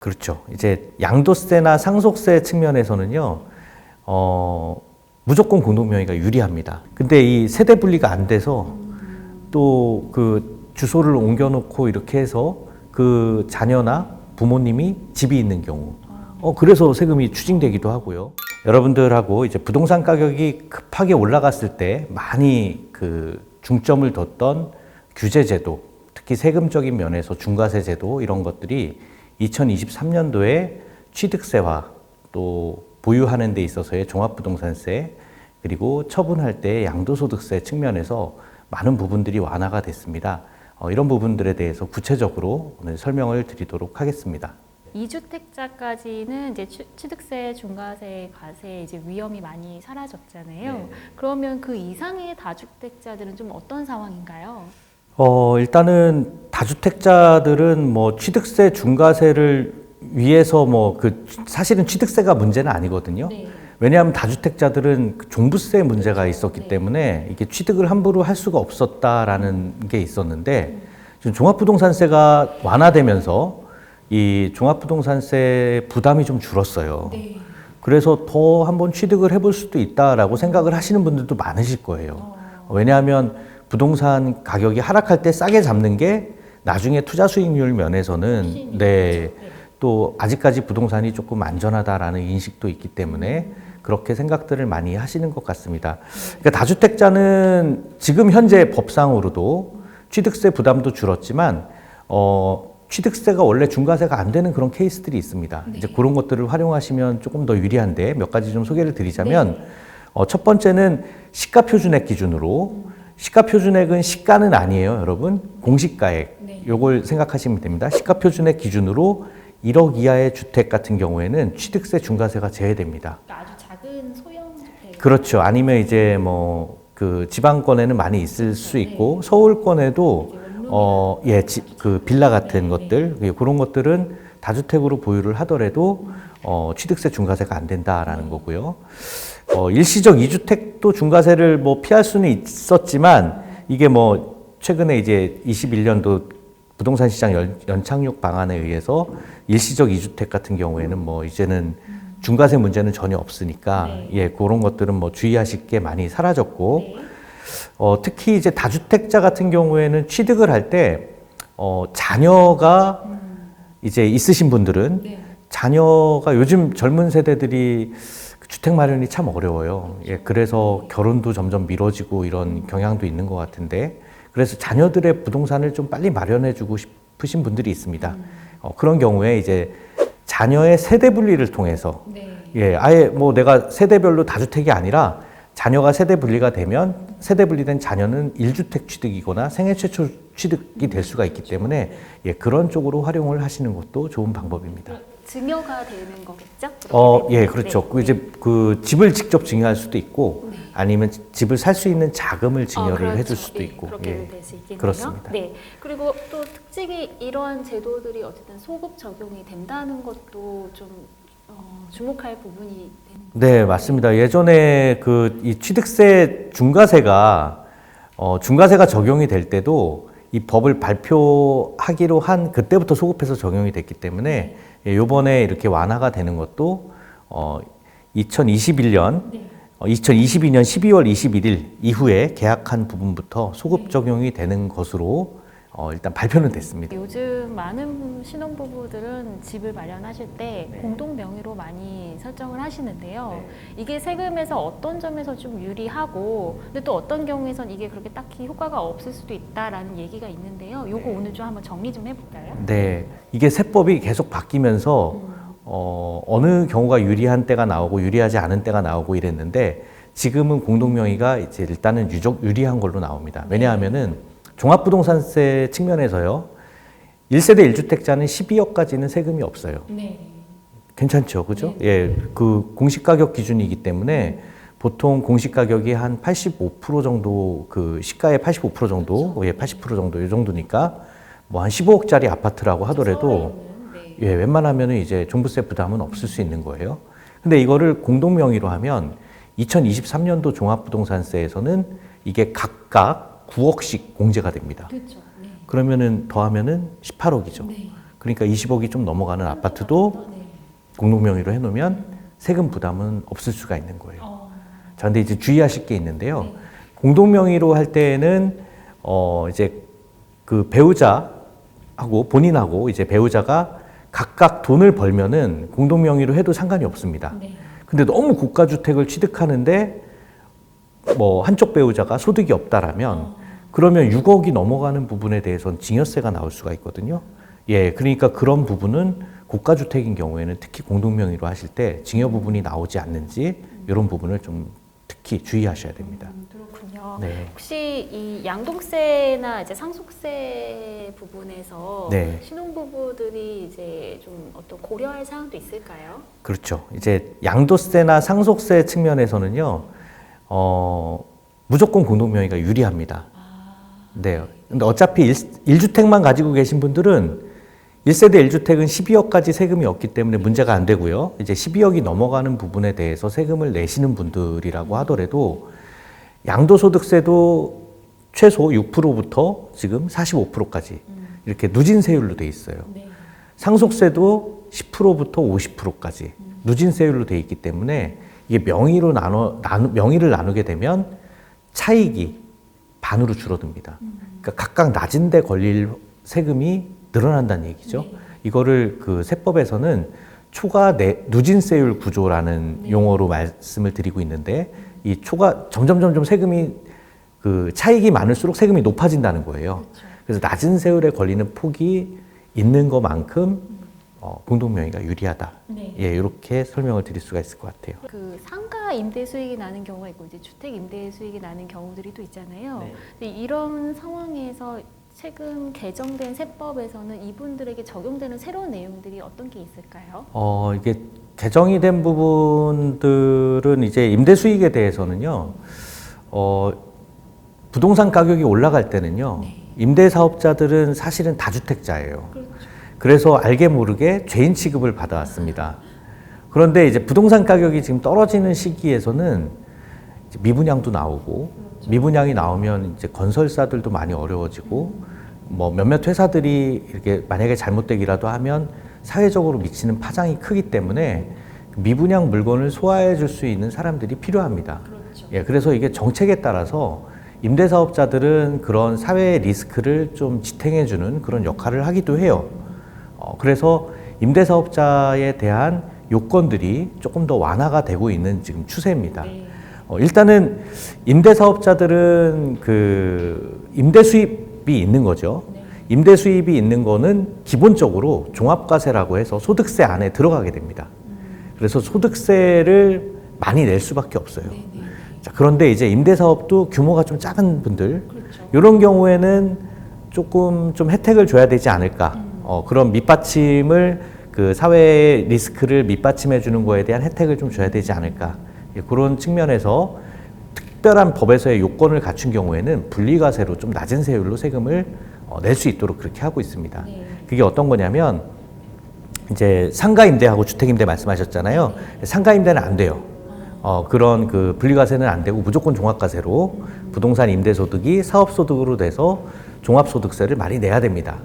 그렇죠. 이제 양도세나 상속세 측면에서는요, 무조건 공동명의가 유리합니다. 근데 이 세대 분리가 안 돼서 또 그 주소를 옮겨놓고 이렇게 해서 그 자녀나 부모님이 집이 있는 경우, 그래서 세금이 추징되기도 하고요. 여러분들하고 이제 부동산 가격이 급하게 올라갔을 때 많이 그 중점을 뒀던 규제제도, 특히 세금적인 면에서 중과세 제도 이런 것들이 2023년도에 취득세와 또 보유하는 데 있어서의 종합부동산세 그리고 처분할 때의 양도소득세 측면에서 많은 부분들이 완화가 됐습니다. 이런 부분들에 대해서 구체적으로 오늘 설명을 드리도록 하겠습니다. 2주택자까지는 이제 취득세, 중과세, 과세 이제 위험이 많이 사라졌잖아요. 네. 그러면 그 이상의 다주택자들은 좀 어떤 상황인가요? 일단은 다주택자들은 뭐 취득세, 중과세를 위해서 사실은 취득세가 문제는 아니거든요. 네. 왜냐하면 다주택자들은 그 종부세 문제가 있었기 때문에 이게 취득을 함부로 할 수가 없었다라는 게 있었는데 지금 종합부동산세가 완화되면서 이 종합부동산세 부담이 좀 줄었어요. 네. 그래서 더 한번 취득을 해볼 수도 있다라고 생각을 하시는 분들도 많으실 거예요. 왜냐하면 부동산 가격이 하락할 때 싸게 잡는 게 나중에 투자 수익률 면에서는 또 아직까지 부동산이 조금 안전하다라는 인식도 있기 때문에 그렇게 생각들을 많이 하시는 것 같습니다. 그러니까 다주택자는 지금 현재 법상으로도 취득세 부담도 줄었지만 취득세가 원래 중과세가 안 되는 그런 케이스들이 있습니다. 이제 그런 것들을 활용하시면 조금 더 유리한데 몇 가지 좀 소개를 드리자면 첫 번째는 시가표준액 기준으로 시가표준액은 시가는 아니에요, 여러분. 공시가액. 요걸 생각하시면 됩니다. 시가표준액 기준으로 1억 이하의 주택 같은 경우에는 취득세, 중과세가 제외됩니다. 아주 작은 소형 주택. 그렇죠. 아니면 이제 그 지방권에는 많이 있을 수 있고 서울권에도 그 빌라 같은 것들 그런 것들은 다주택으로 보유를 하더라도 취득세, 중과세가 안 된다라는 거고요. 일시적 2주택도 중과세를 피할 수는 있었지만 이게 최근에 이제 21년도 부동산 시장 연착륙 방안에 의해서 일시적 2주택 같은 경우에는 이제는 중과세 문제는 전혀 없으니까 그런 것들은 주의하실 게 많이 사라졌고 특히 이제 다주택자 같은 경우에는 취득을 할 때 자녀가 이제 있으신 분들은 자녀가 요즘 젊은 세대들이 주택 마련이 참 어려워요. 그래서 결혼도 점점 미뤄지고 이런 경향도 있는 것 같은데 그래서 자녀들의 부동산을 좀 빨리 마련해주고 싶으신 분들이 있습니다. 그런 경우에 이제 자녀의 세대 분리를 통해서 아예 내가 세대별로 다주택이 아니라 자녀가 세대 분리가 되면 세대 분리된 자녀는 1주택 취득이거나 생애 최초 취득이 될 수가 있기 때문에 그런 쪽으로 활용을 하시는 것도 좋은 방법입니다. 증여가 되는 거겠죠? 그렇죠. 이제 그 집을 직접 증여할 수도 있고 아니면 집을 살 수 있는 자금을 증여를 해줄 수도 있고 그렇게 될 수 있겠네요. 그렇습니다. 그리고 또 특징이 이러한 제도들이 어쨌든 소급 적용이 된다는 것도 좀 주목할 부분이 되는 네, 맞습니다. 예전에 이 취득세 중과세가 적용이 될 때도 이 법을 발표하기로 한 그때부터 소급해서 적용이 됐기 때문에 요번에 이렇게 완화가 되는 것도 2022년 12월 21일 이후에 계약한 부분부터 소급 적용이 되는 것으로 일단 발표는 됐습니다. 요즘 많은 신혼부부들은 집을 마련하실 때 공동 명의로 많이 설정을 하시는데요. 이게 세금에서 어떤 점에서 좀 유리하고 근데 또 어떤 경우에선 이게 그렇게 딱히 효과가 없을 수도 있다라는 얘기가 있는데요. 요거 오늘 좀 한번 정리 좀 해볼까요? 네, 이게 세법이 계속 바뀌면서 어느 경우가 유리한 때가 나오고 유리하지 않은 때가 나오고 이랬는데 지금은 공동 명의가 이제 일단은 유리한 걸로 나옵니다. 왜냐하면은 종합부동산세 측면에서요. 1세대 1주택자는 12억까지는 세금이 없어요. 괜찮죠, 그죠? 그 공시가격 기준이기 때문에 보통 공시가격이 한 85% 정도, 그 시가의 85% 정도, 80% 정도, 이 정도니까 한 15억짜리 아파트라고 하더라도 웬만하면은 이제 종부세 부담은 없을 수 있는 거예요. 근데 이거를 공동 명의로 하면 2023년도 종합부동산세에서는 이게 각각 9억씩 공제가 됩니다. 그렇죠. 그러면은 더하면은 18억이죠. 그러니까 20억이 좀 넘어가는 아파트도 공동명의로 해놓으면 세금 부담은 없을 수가 있는 거예요. 자, 근데 이제 주의하실 게 있는데요. 공동명의로 할 때는 이제 그 배우자하고 본인하고 이제 배우자가 각각 돈을 벌면은 공동명의로 해도 상관이 없습니다. 근데 너무 고가주택을 취득하는데 뭐 한쪽 배우자가 소득이 없다라면 그러면 6억이 넘어가는 부분에 대해서는 증여세가 나올 수가 있거든요. 예, 그러니까 그런 부분은 고가주택인 경우에는 특히 공동명의로 하실 때 증여 부분이 나오지 않는지 이런 부분을 좀 특히 주의하셔야 됩니다. 그렇군요. 네. 혹시 이 양도세나 이제 상속세 부분에서 네. 신혼부부들이 이제 좀 어떤 고려할 사항도 있을까요? 그렇죠. 이제 양도세나 상속세 측면에서는요, 무조건 공동명의가 유리합니다. 네. 근데 어차피 1주택만 가지고 계신 분들은 1세대 1주택은 12억까지 세금이 없기 때문에 문제가 안 되고요. 이제 12억이 넘어가는 부분에 대해서 세금을 내시는 분들이라고 하더라도 양도소득세도 최소 6%부터 지금 45%까지 이렇게 누진세율로 돼 있어요. 상속세도 10%부터 50%까지 누진세율로 돼 있기 때문에 이게 명의를 나누게 되면 차익이 반으로 줄어듭니다. 그러니까 각각 낮은 데 걸릴 세금이 늘어난다는 얘기죠. 이거를 그 세법에서는 초과 누진세율 구조라는 용어로 말씀을 드리고 있는데 이 점점 세금이 그 차익이 많을수록 세금이 높아진다는 거예요. 그래서 낮은 세율에 걸리는 폭이 있는 것만큼 공동명의가 유리하다. 예, 이렇게 설명을 드릴 수가 있을 것 같아요. 그 상가 임대 수익이 나는 경우가 있고 이제 주택 임대 수익이 나는 경우들이 또 있잖아요. 근데 이런 상황에서 최근 개정된 세법에서는 이분들에게 적용되는 새로운 내용들이 어떤 게 있을까요? 이게 개정이 된 부분들은 이제 임대 수익에 대해서는요, 부동산 가격이 올라갈 때는요, 임대 사업자들은 사실은 다주택자예요. 그래서 알게 모르게 죄인 취급을 받아왔습니다. 그런데 이제 부동산 가격이 지금 떨어지는 시기에서는 이제 미분양도 나오고, 미분양이 나오면 이제 건설사들도 많이 어려워지고, 뭐 몇몇 회사들이 이렇게 만약에 잘못되기라도 하면 사회적으로 미치는 파장이 크기 때문에 미분양 물건을 소화해 줄 수 있는 사람들이 필요합니다. 예, 그래서 이게 정책에 따라서 임대사업자들은 그런 사회의 리스크를 좀 지탱해 주는 그런 역할을 하기도 해요. 그래서 임대사업자에 대한 요건들이 조금 더 완화가 되고 있는 지금 추세입니다. 일단은 임대사업자들은 그 임대 수입이 있는 거죠. 임대 수입이 있는 거는 기본적으로 종합과세라고 해서 소득세 안에 들어가게 됩니다. 그래서 소득세를 많이 낼 수밖에 없어요. 자, 그런데 이제 임대사업도 규모가 좀 작은 분들, 이런 경우에는 조금 좀 혜택을 줘야 되지 않을까. 그런 밑받침을 그 사회의 리스크를 밑받침해 주는 거에 대한 혜택을 좀 줘야 되지 않을까. 그런 측면에서 특별한 법에서의 요건을 갖춘 경우에는 분리과세로 좀 낮은 세율로 세금을 낼 수 있도록 그렇게 하고 있습니다. 그게 어떤 거냐면 이제 상가임대하고 주택임대 말씀하셨잖아요. 상가임대는 안 돼요. 그런 그 분리과세는 안 되고 무조건 종합과세로 부동산 임대소득이 사업소득으로 돼서 종합소득세를 많이 내야 됩니다.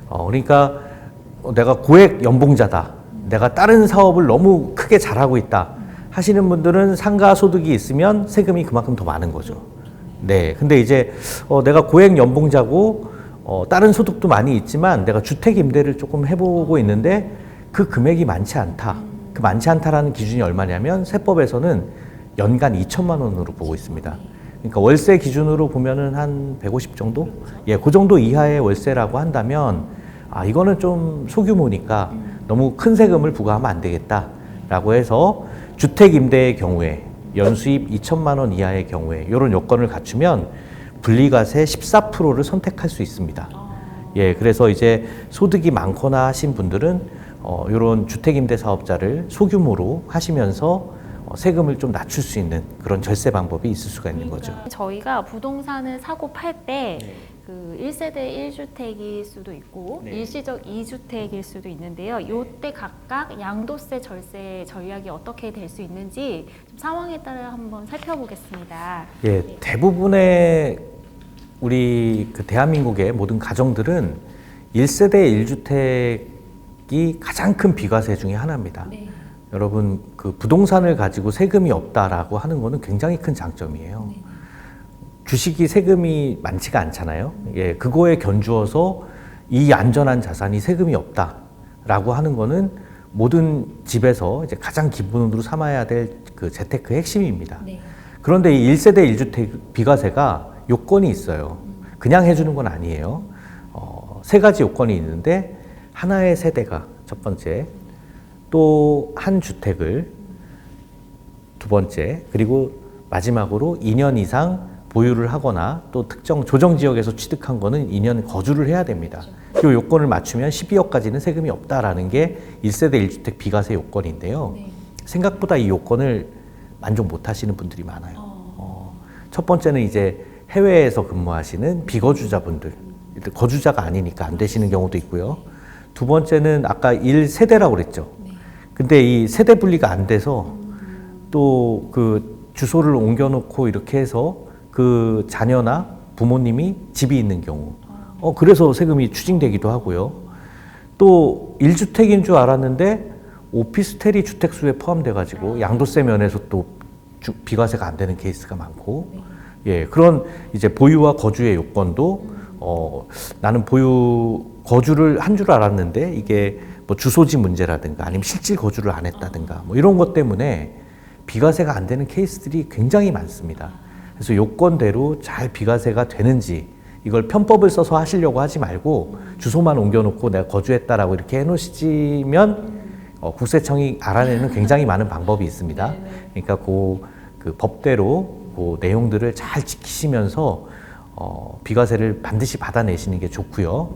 그러니까 내가 고액 연봉자다. 내가 다른 사업을 너무 크게 잘하고 있다. 하시는 분들은 상가 소득이 있으면 세금이 그만큼 더 많은 거죠. 네. 근데 이제 내가 고액 연봉자고 다른 소득도 많이 있지만 내가 주택 임대를 조금 해보고 있는데 그 금액이 많지 않다. 그 많지 않다라는 기준이 얼마냐면 세법에서는 연간 2천만 원으로 보고 있습니다. 그러니까 월세 기준으로 보면은 한 150 정도? 예, 그 정도 이하의 월세라고 한다면 이거는 좀 소규모니까 너무 큰 세금을 부과하면 안 되겠다라고 해서 주택 임대의 경우에 연수입 2천만 원 이하의 경우에 이런 요건을 갖추면 분리과세 14%를 선택할 수 있습니다. 예, 그래서 이제 소득이 많거나 하신 분들은 이런 주택 임대 사업자를 소규모로 하시면서 세금을 좀 낮출 수 있는 그런 절세 방법이 있을 수가 있는 거죠. 저희가 부동산을 사고 팔 때 그 1세대 1주택일 수도 있고 일시적 2주택일 수도 있는데요. 이때 각각 양도세, 절세 전략이 어떻게 될 수 있는지 좀 상황에 따라 한번 살펴보겠습니다. 예, 대부분의 우리 그 대한민국의 모든 가정들은 1세대 가장 큰 비과세 중에 하나입니다. 네. 여러분 그 부동산을 가지고 세금이 없다라고 하는 거는 굉장히 큰 장점이에요. 네. 주식이 세금이 많지가 않잖아요. 예, 그거에 견주어서 이 안전한 자산이 세금이 없다라고 하는 거는 모든 집에서 이제 가장 기본으로 삼아야 될 그 재테크의 핵심입니다. 네. 그런데 이 1세대 1주택 비과세가 요건이 있어요. 그냥 해주는 건 아니에요. 세 가지 요건이 있는데 하나의 세대가 첫 번째, 또 한 주택을 두 번째, 그리고 마지막으로 2년 이상 보유를 하거나 또 특정 조정 지역에서 취득한 거는 2년 거주를 해야 됩니다. 이 요건을 맞추면 12억까지는 세금이 없다라는 게 1세대 1주택 비과세 요건인데요. 네. 생각보다 이 요건을 만족 못 하시는 분들이 많아요. 첫 번째는 이제 해외에서 근무하시는 비거주자분들, 거주자가 아니니까 안 되시는 경우도 있고요. 두 번째는 아까 1세대라고 그랬죠. 근데 이 세대 분리가 안 돼서 또 그 주소를 옮겨놓고 이렇게 해서 그 자녀나 부모님이 집이 있는 경우, 그래서 세금이 추징되기도 하고요. 또 1주택인 줄 알았는데 오피스텔이 주택수에 포함돼가지고 양도세 면에서 또 비과세가 안 되는 케이스가 많고, 예, 그런 이제 보유와 거주의 요건도 나는 거주를 한 줄 알았는데 이게 뭐 주소지 문제라든가 아니면 실질 거주를 안 했다든가 뭐 이런 것 때문에 비과세가 안 되는 케이스들이 굉장히 많습니다. 그래서 요건대로 잘 비과세가 되는지 이걸 편법을 써서 하시려고 하지 말고 주소만 옮겨놓고 내가 거주했다라고 이렇게 해놓으시면 국세청이 알아내는 굉장히 많은 방법이 있습니다. 그러니까 그 법대로 그 내용들을 잘 지키시면서 비과세를 반드시 받아내시는 게 좋고요.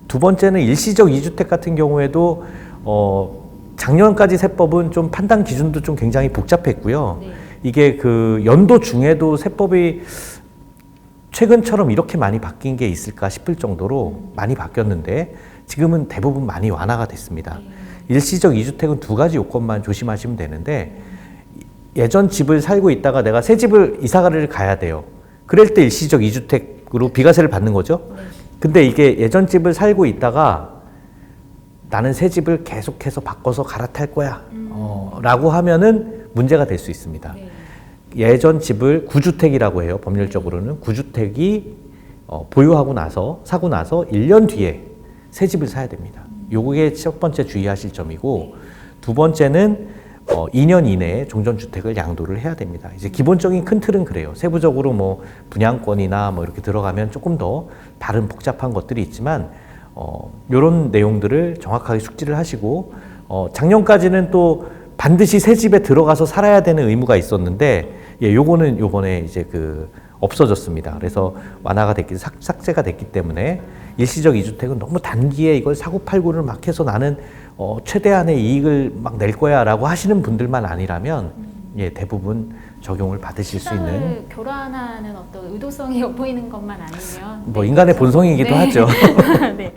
두 번째는 일시적 2주택 같은 경우에도 작년까지 세법은 좀 판단 기준도 좀 굉장히 복잡했고요. 이게 그 연도 중에도 세법이 최근처럼 이렇게 많이 바뀐 게 있을까 싶을 정도로 많이 바뀌었는데 지금은 대부분 많이 완화가 됐습니다. 일시적 2주택은 두 가지 요건만 조심하시면 되는데 예전 집을 살고 있다가 내가 새 집을 이사가를 가야 돼요. 그럴 때 일시적 2주택으로 비과세를 받는 거죠. 근데 이게 예전 집을 살고 있다가 나는 새 집을 계속해서 바꿔서 갈아탈 거야 라고 하면은 문제가 될 수 있습니다. 예전 집을 9주택이라고 해요. 법률적으로는 9주택이 보유하고 나서 사고 나서 1년 뒤에 새 집을 사야 됩니다. 요게 첫 번째 주의하실 점이고, 두 번째는 2년 이내에 종전주택을 양도를 해야 됩니다. 이제 기본적인 큰 틀은 그래요. 세부적으로 뭐 분양권이나 뭐 이렇게 들어가면 조금 더 다른 복잡한 것들이 있지만 이런 내용들을 정확하게 숙지를 하시고, 작년까지는 또 반드시 새 집에 들어가서 살아야 되는 의무가 있었는데, 예, 요거는 요번에 이제 없어졌습니다. 그래서 완화가 삭제가 됐기 때문에 일시적 2주택은 너무 단기에 이걸 사고팔고를 막 해서 나는 최대한의 이익을 막 낼 거야 라고 하시는 분들만 아니라면 예, 대부분 적용을 받으실 수 있는, 시장을 교란하는 어떤 의도성이 엿보이는 것만 아니면 뭐 인간의 본성이기도 하죠. 네.